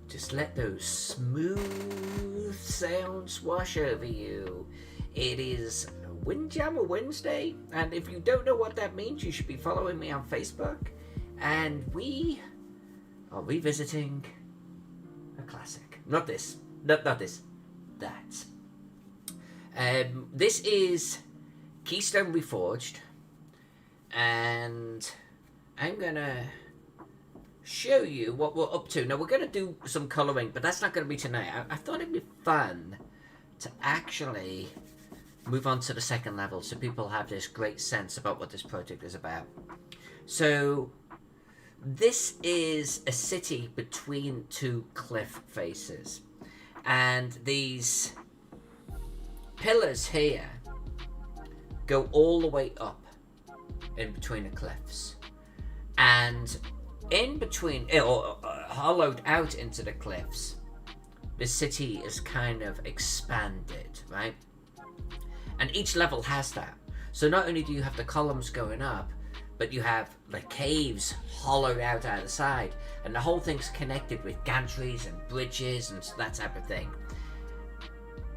Just let those smooth sounds wash over you. It is Windjammer Wednesday, and if you don't know what that means, you should be following me on Facebook. And we are revisiting a classic. Not this. Not this. That. This is Keystone Reforged, and I'm gonna show you what we're up to. Now, we're going to do some colouring, but that's not going to be tonight. I thought it'd be fun to actually move on to the second level so people have this great sense about what this project is about. So, this is a city between two cliff faces. And these pillars here go all the way up in between the cliffs. And in between, or hollowed out into the cliffs, the city is kind of expanded, right? And each level has that. So not only do you have the columns going up, but you have the caves hollowed out either side, and the whole thing's connected with gantries and bridges and that type of thing.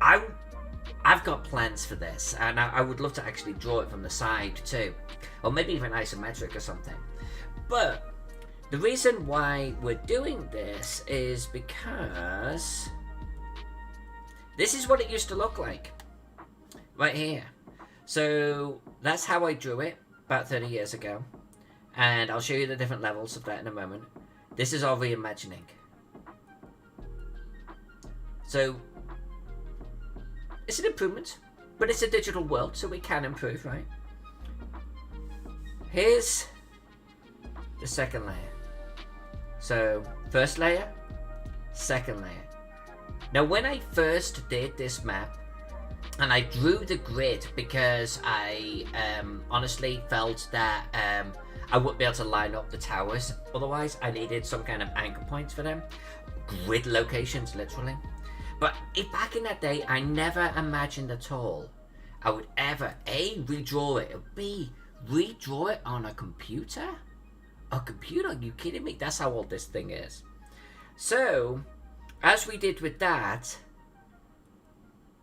I've got plans for this, and I would love to actually draw it from the side too, or maybe even isometric or something. But the reason why we're doing this is because this is what it used to look like right here. So that's how I drew it about 30 years ago, and I'll show you the different levels of that in a moment. This is our reimagining. So it's an improvement, but it's a digital world, so we can improve, right? Here's the second layer. So, first layer, second layer. Now, when I first did this map, and I drew the grid because I honestly felt that I wouldn't be able to line up the towers. Otherwise, I needed some kind of anchor points for them. Grid locations, literally. But back in that day, I never imagined at all I would ever, A, redraw it, or B, redraw it on a computer? A computer? Are you kidding me? That's how old this thing is. So, as we did with that,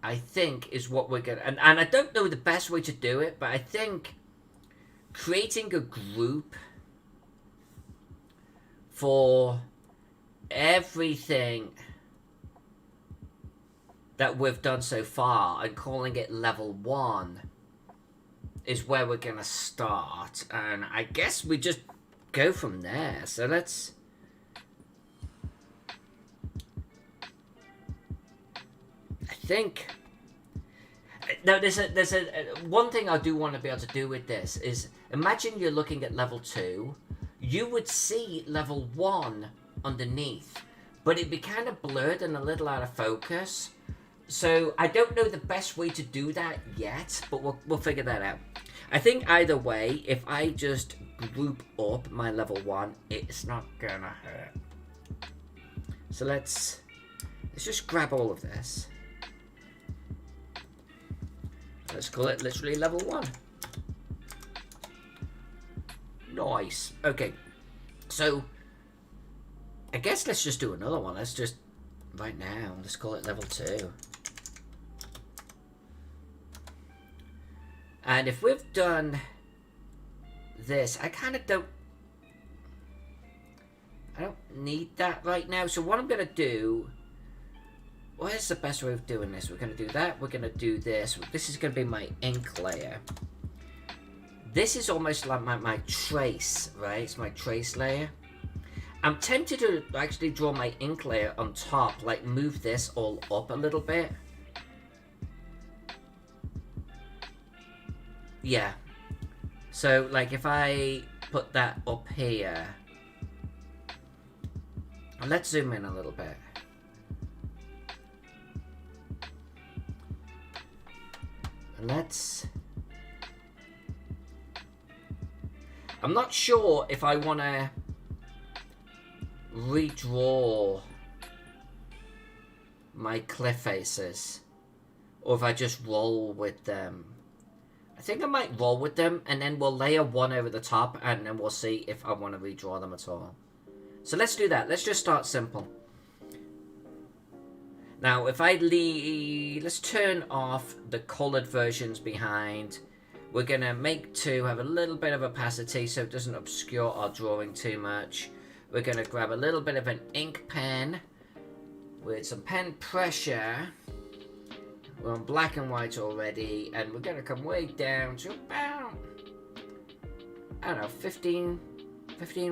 I think is what we're gonna... And I don't know the best way to do it, but I think creating a group for everything that we've done so far and calling it level 1 is where we're gonna start. And I guess we just go from there. So let's... I think... Now, there's a one thing I do want to be able to do with this is, imagine you're looking at level 2, you would see level 1 underneath, but it'd be kind of blurred and a little out of focus. So I don't know the best way to do that yet, but we'll figure that out. I think either way, if I just group up my level 1, it's not gonna hurt. So let's just grab all of this. Let's call it literally level 1. Nice. Okay. So I guess let's just do another one. Let's just right now, let's call it level 2. And if we've done this, I don't need that right now. So what I'm going to do, what is the best way of doing this? We're going to do that. We're going to do this. This is going to be my ink layer. This is almost like my trace, right? It's my trace layer. I'm tempted to actually draw my ink layer on top, like move this all up a little bit. Yeah. So, like, if I put that up here, let's zoom in a little bit. I'm not sure if I want to redraw my cliff faces. or if I just roll with them. I think I might roll with them, and then we'll layer one over the top, and then we'll see if I want to redraw them at all. So let's do that. Let's just start simple. Now, if I leave... Let's turn off the colored versions behind. We're going to make two have a little bit of opacity so it doesn't obscure our drawing too much. We're going to grab a little bit of an ink pen with some pen pressure. We're on black and white already, and we're going to come way down to about, I don't know, 15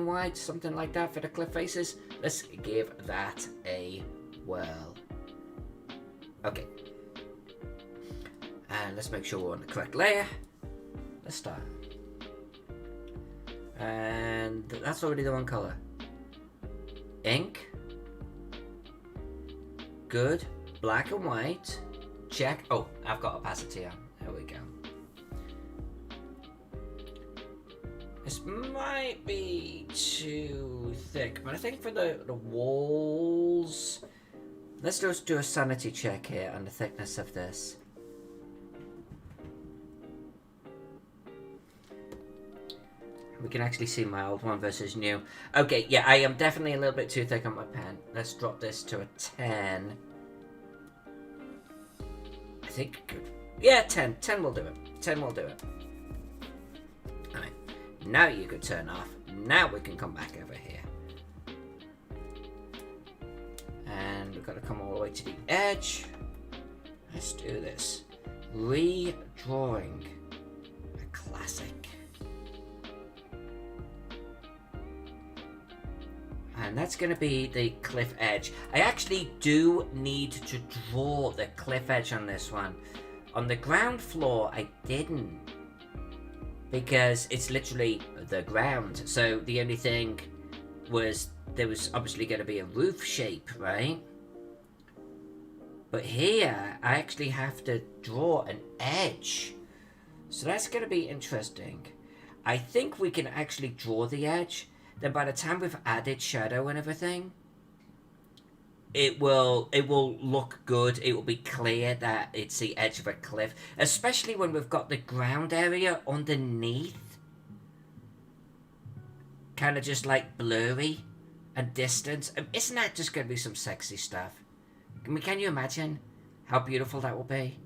white, something like that for the cliff faces. Let's give that a whirl. Okay. And let's make sure we're on the correct layer. Let's start. And that's already the one color. Ink. Good. Black and white. Check. Oh, I've got opacity on. There we go. This might be too thick, but I think for the walls... Let's just do a sanity check here on the thickness of this. We can actually see my old one versus new. Okay, yeah, I am definitely a little bit too thick on my pen. Let's drop this to a 10. I think... Yeah, 10. 10 will do it. 10 will do it. Alright. Now you can turn off. Now we can come back over here. And we've got to come all the way to the edge. Let's do this. Redrawing. A classic. And that's going to be the cliff edge. I actually do need to draw the cliff edge on this one. On the ground floor, I didn't. Because it's literally the ground. So the only thing was... There was obviously going to be a roof shape, right? But here, I actually have to draw an edge. So that's going to be interesting. I think we can actually draw the edge. Then by the time we've added shadow and everything, it will look good. It will be clear that it's the edge of a cliff. Especially when we've got the ground area underneath. Kind of just like blurry. And distance. Isn't that just going to be some sexy stuff? I mean, can you imagine how beautiful that will be?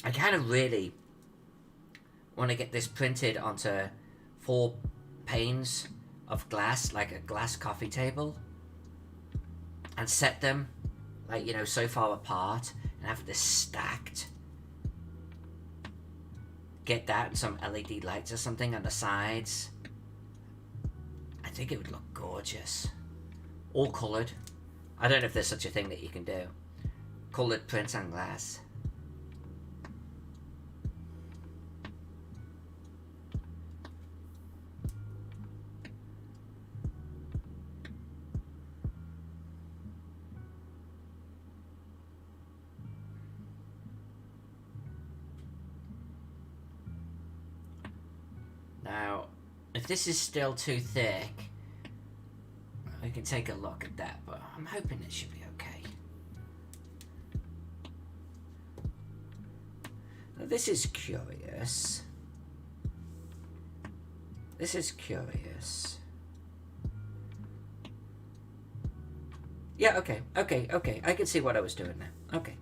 I kind of really want to get this printed onto 4 panes of glass, like a glass coffee table, and set them, like, you know, so far apart, and have this stacked. Get that and some LED lights or something on the sides. I think it would look gorgeous. All coloured. I don't know if there's such a thing that you can do. Coloured prints on glass. Now, if this is still too thick, we can take a look at that, but I'm hoping it should be okay. Now, this is curious. This is curious. Yeah, okay. I can see what I was doing now. Okay.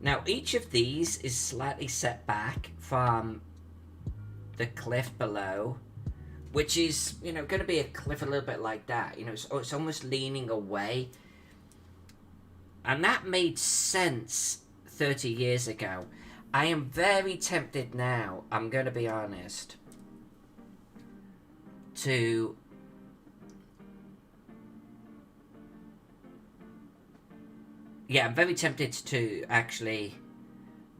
Now, each of these is slightly set back from the cliff below, which is, you know, going to be a cliff a little bit like that. You know, it's almost leaning away. And that made sense 30 years ago. I am very tempted now, I'm going to be honest, to... Yeah, I'm very tempted to actually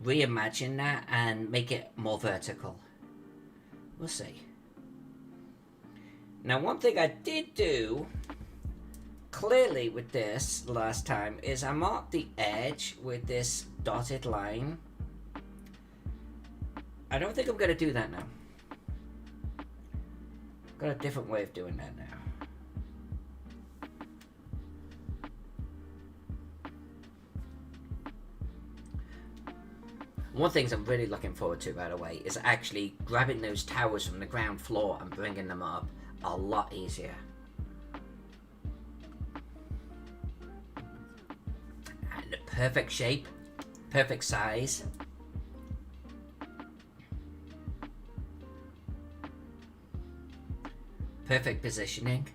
reimagine that and make it more vertical. We'll see. Now, one thing I did do clearly with this last time is I marked the edge with this dotted line. I don't think I'm going to do that now. Got a different way of doing that now. One thing I'm really looking forward to, by the way, is actually grabbing those towers from the ground floor and bringing them up a lot easier. And the perfect shape, perfect size. Perfect positioning.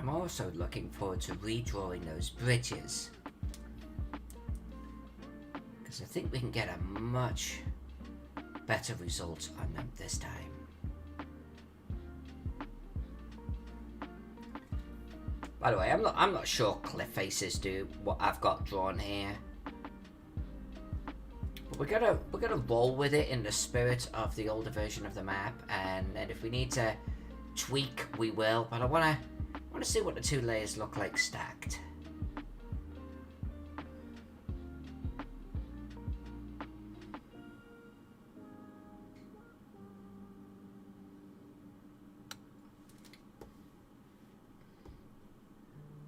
I'm also looking forward to redrawing those bridges, because I think we can get a much better result on them this time. By the way, I'm not sure cliff faces do what I've got drawn here, but we're gonna roll with it in the spirit of the older version of the map, and if we need to tweak, we will. But I want to see what the two layers look like stacked.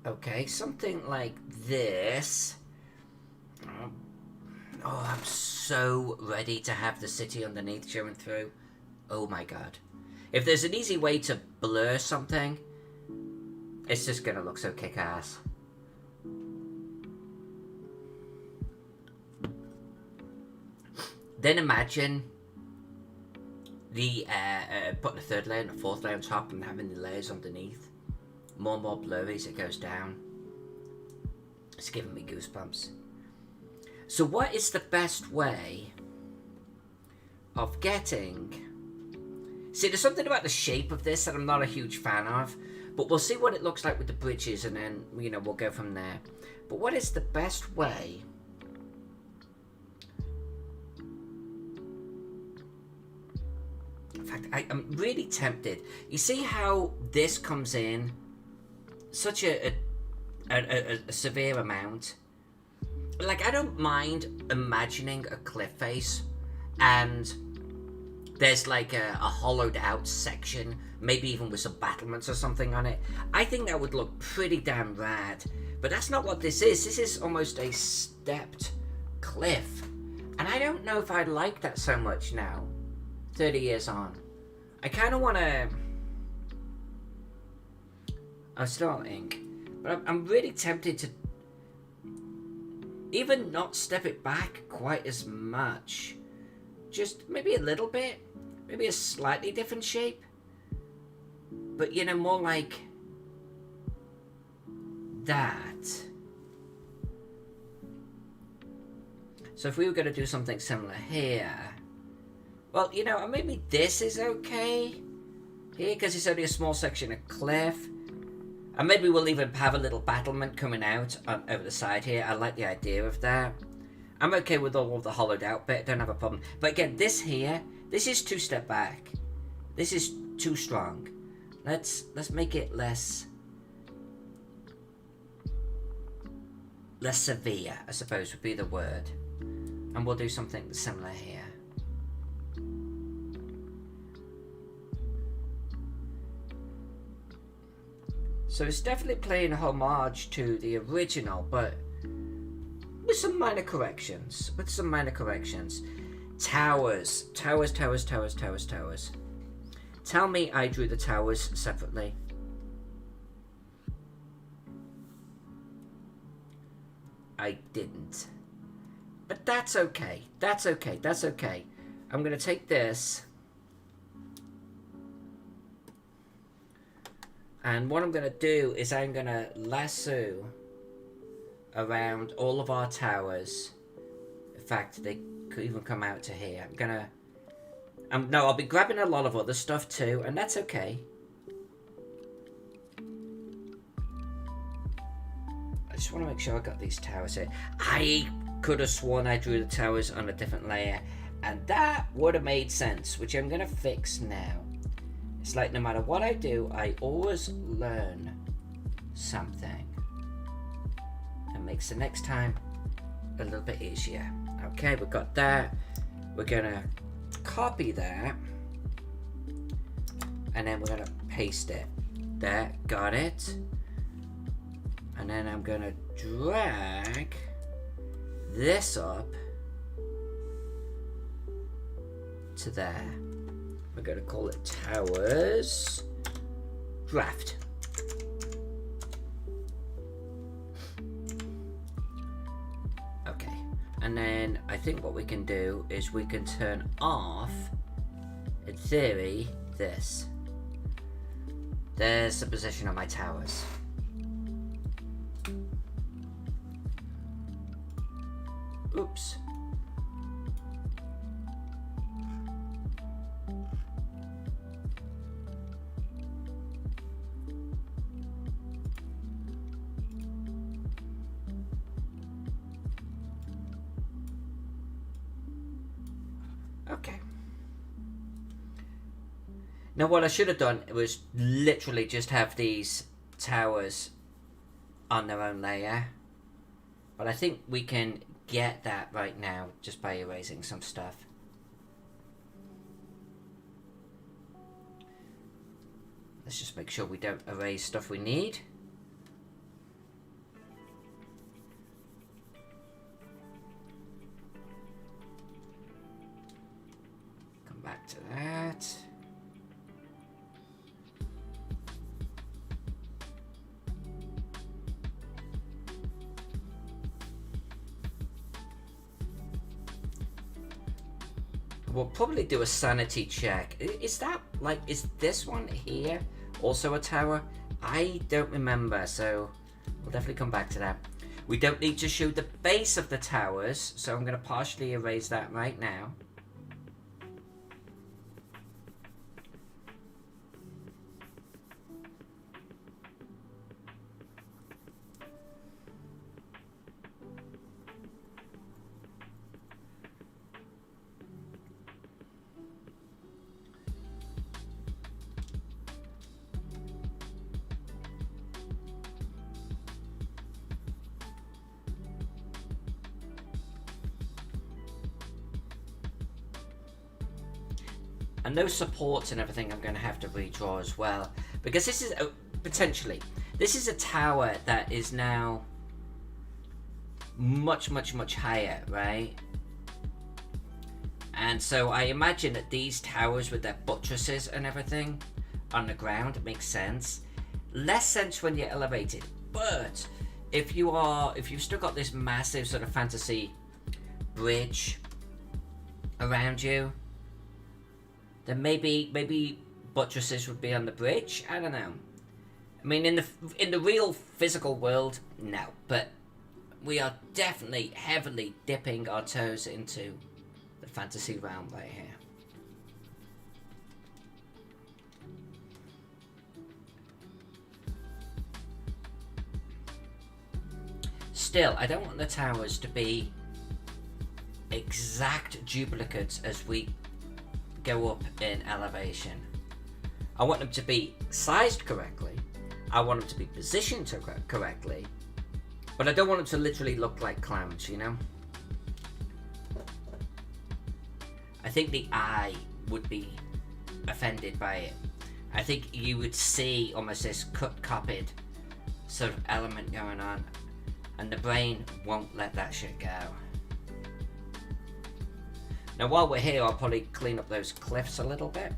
Okay, something like this. Oh, I'm so ready to have the city underneath showing through. Oh my god. If there's an easy way to blur something, it's just gonna look so kick-ass. Then imagine the putting a third layer and a fourth layer on top and having the layers underneath. More and more blurry as it goes down. It's giving me goosebumps. So what is the best way of getting... See, there's something about the shape of this that I'm not a huge fan of. But we'll see what it looks like with the bridges, and then, you know, we'll go from there. But what is the best way in fact, I'm really tempted. You see how this comes in such a severe amount? Like, I don't mind imagining a cliff face and there's like a hollowed out section, maybe even with some battlements or something on it. I think that would look pretty damn rad. But that's not what this is. This is almost a stepped cliff. And I don't know if I like that so much now, 30 years on. I kind of want to... I'm still on ink. But I'm really tempted to even not step it back quite as much. Just maybe a little bit. Maybe a slightly different shape. But, you know, more like that. So if we were going to do something similar here, well, you know, maybe this is okay here because it's only a small section of cliff. And maybe we'll even have a little battlement coming out over the side here. I like the idea of that. I'm okay with all of the hollowed out bit, don't have a problem. But again, this here, this is 2 step back. This is too strong. Let's make it less severe, I suppose would be the word. And we'll do something similar here. So it's definitely playing homage to the original, but with some minor corrections. Towers. Tell me I drew the towers separately. I didn't. But that's okay. That's okay. I'm going to take this. And what I'm going to do is I'm going to lasso around all of our towers. In fact, they could even come out to here. No, I'll be grabbing a lot of other stuff too, and that's okay. I just want to make sure I got these towers here. I could have sworn I drew the towers on a different layer, and that would have made sense, which I'm going to fix now. It's like no matter what I do, I always learn something. It makes the next time a little bit easier. Okay, we've got that. We're going to copy that. And then we're going to paste it. There, got it. And then I'm going to drag this up to there. We're going to call it Towers Draft. Okay. And then I think what we can do is we can turn off, in theory, this. There's the position of my towers. Oops. Okay. Now what I should have done was literally just have these towers on their own layer. But I think we can get that right now just by erasing some stuff. Let's just make sure we don't erase stuff we need. Come back to that. We'll probably do a sanity check. Is that, like, is this one here also a tower? I don't remember, so we'll definitely come back to that. We don't need to show the base of the towers, so I'm going to partially erase that right now. And those supports and everything I'm going to have to redraw as well. Because this is, potentially, this is a tower that is now much, much, much higher, right? And so I imagine that these towers with their buttresses and everything on the ground makes sense. Less sense when you're elevated. But if you've still got this massive sort of fantasy bridge around you, then maybe buttresses would be on the bridge. I don't know. I mean, in the real physical world, no. But we are definitely heavily dipping our toes into the fantasy realm right here. Still, I don't want the towers to be exact duplicates as we go up in elevation. I want them to be sized correctly. I want them to be positioned correctly. But I don't want them to literally look like clowns, you know? I think the eye would be offended by it. I think you would see almost this copied sort of element going on, and the brain won't let that shit go. Now while we're here, I'll probably clean up those cliffs a little bit.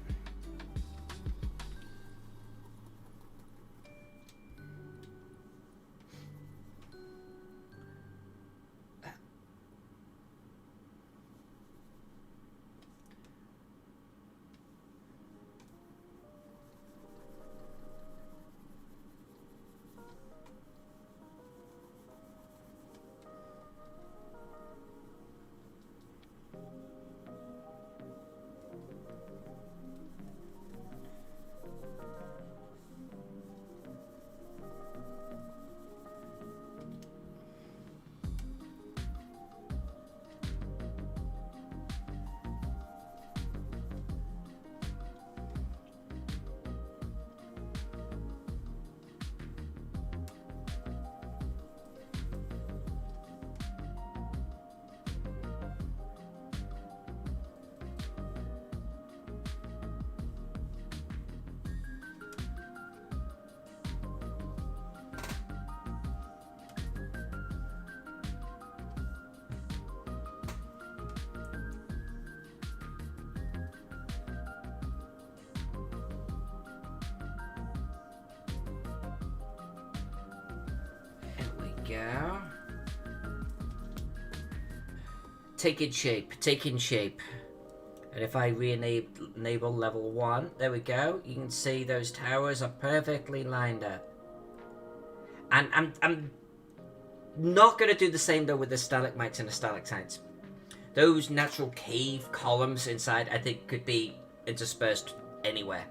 go. Taking shape, taking shape. And if I re-enable level 1, there we go. You can see those towers are perfectly lined up. And I'm not going to do the same though with the stalagmites and the stalactites. Those natural cave columns inside, I think, could be interspersed anywhere.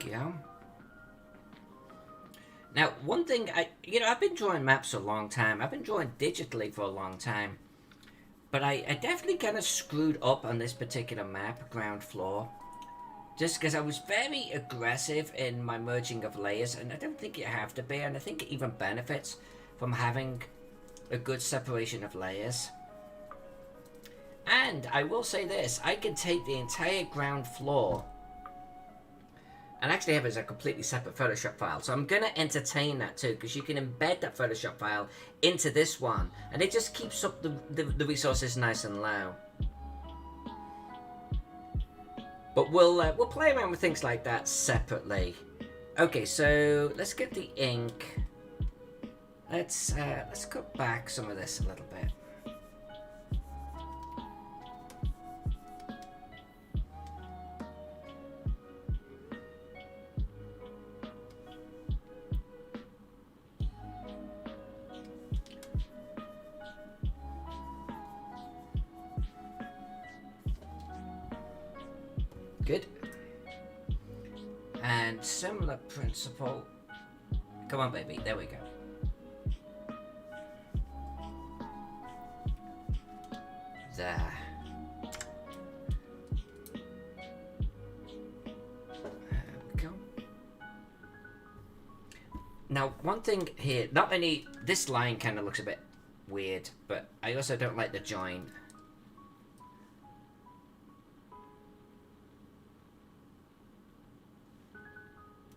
Yeah. Now, one thing, I've been drawing maps a long time. I've been drawing digitally for a long time. But I definitely kind of screwed up on this particular map, ground floor. Just because I was very aggressive in my merging of layers. And I don't think you have to be. And I think it even benefits from having a good separation of layers. And I will say this. I can take the entire ground floor and actually have it as a completely separate Photoshop file. So I'm going to entertain that too, because you can embed that Photoshop file into this one, and it just keeps up the resources nice and low. But we'll play around with things like that separately. Okay, so let's get the ink. Let's cut back some of this a little bit. Good. And similar principle. Come on, baby. There we go. There. There we go. Now, one thing here. Not only this line kind of looks a bit weird, but I also don't like the join.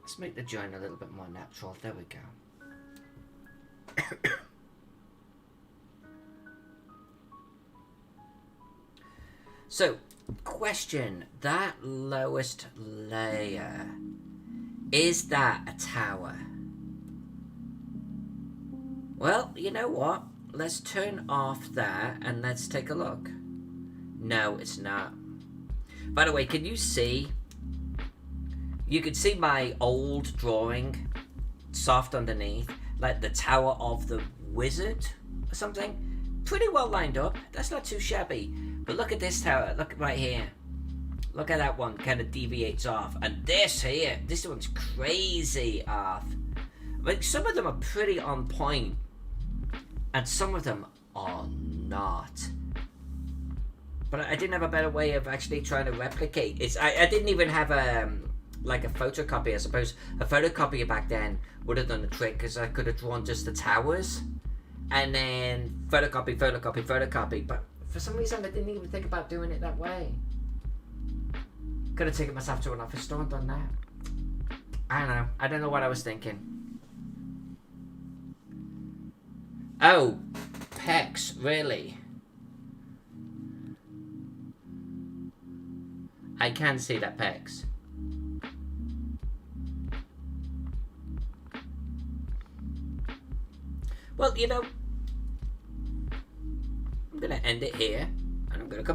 Let's make the join a little bit more natural. There we go. So, question. That lowest layer, is that a tower? Well, you know what? Let's turn off that and let's take a look. No, it's not. By the way, can you see? You can see my old drawing, soft underneath, like the Tower of the Wizard or something. Pretty well lined up. That's not too shabby. But look at this tower. Look right here. Look at that one. Kind of deviates off. And this here, this one's crazy off. Like, some of them are pretty on point, and some of them are not. But I didn't have a better way of actually trying to replicate. I didn't even have like a photocopy. I suppose a photocopier back then would have done the trick, because I could have drawn just the towers and then photocopy. But for some reason I didn't even think about doing it that way. Could have taken myself to an office store and done that. I don't know what I was thinking. Oh, pecs, really? I can see that pecs. Well, you know, I'm going to end it here, and I'm going to come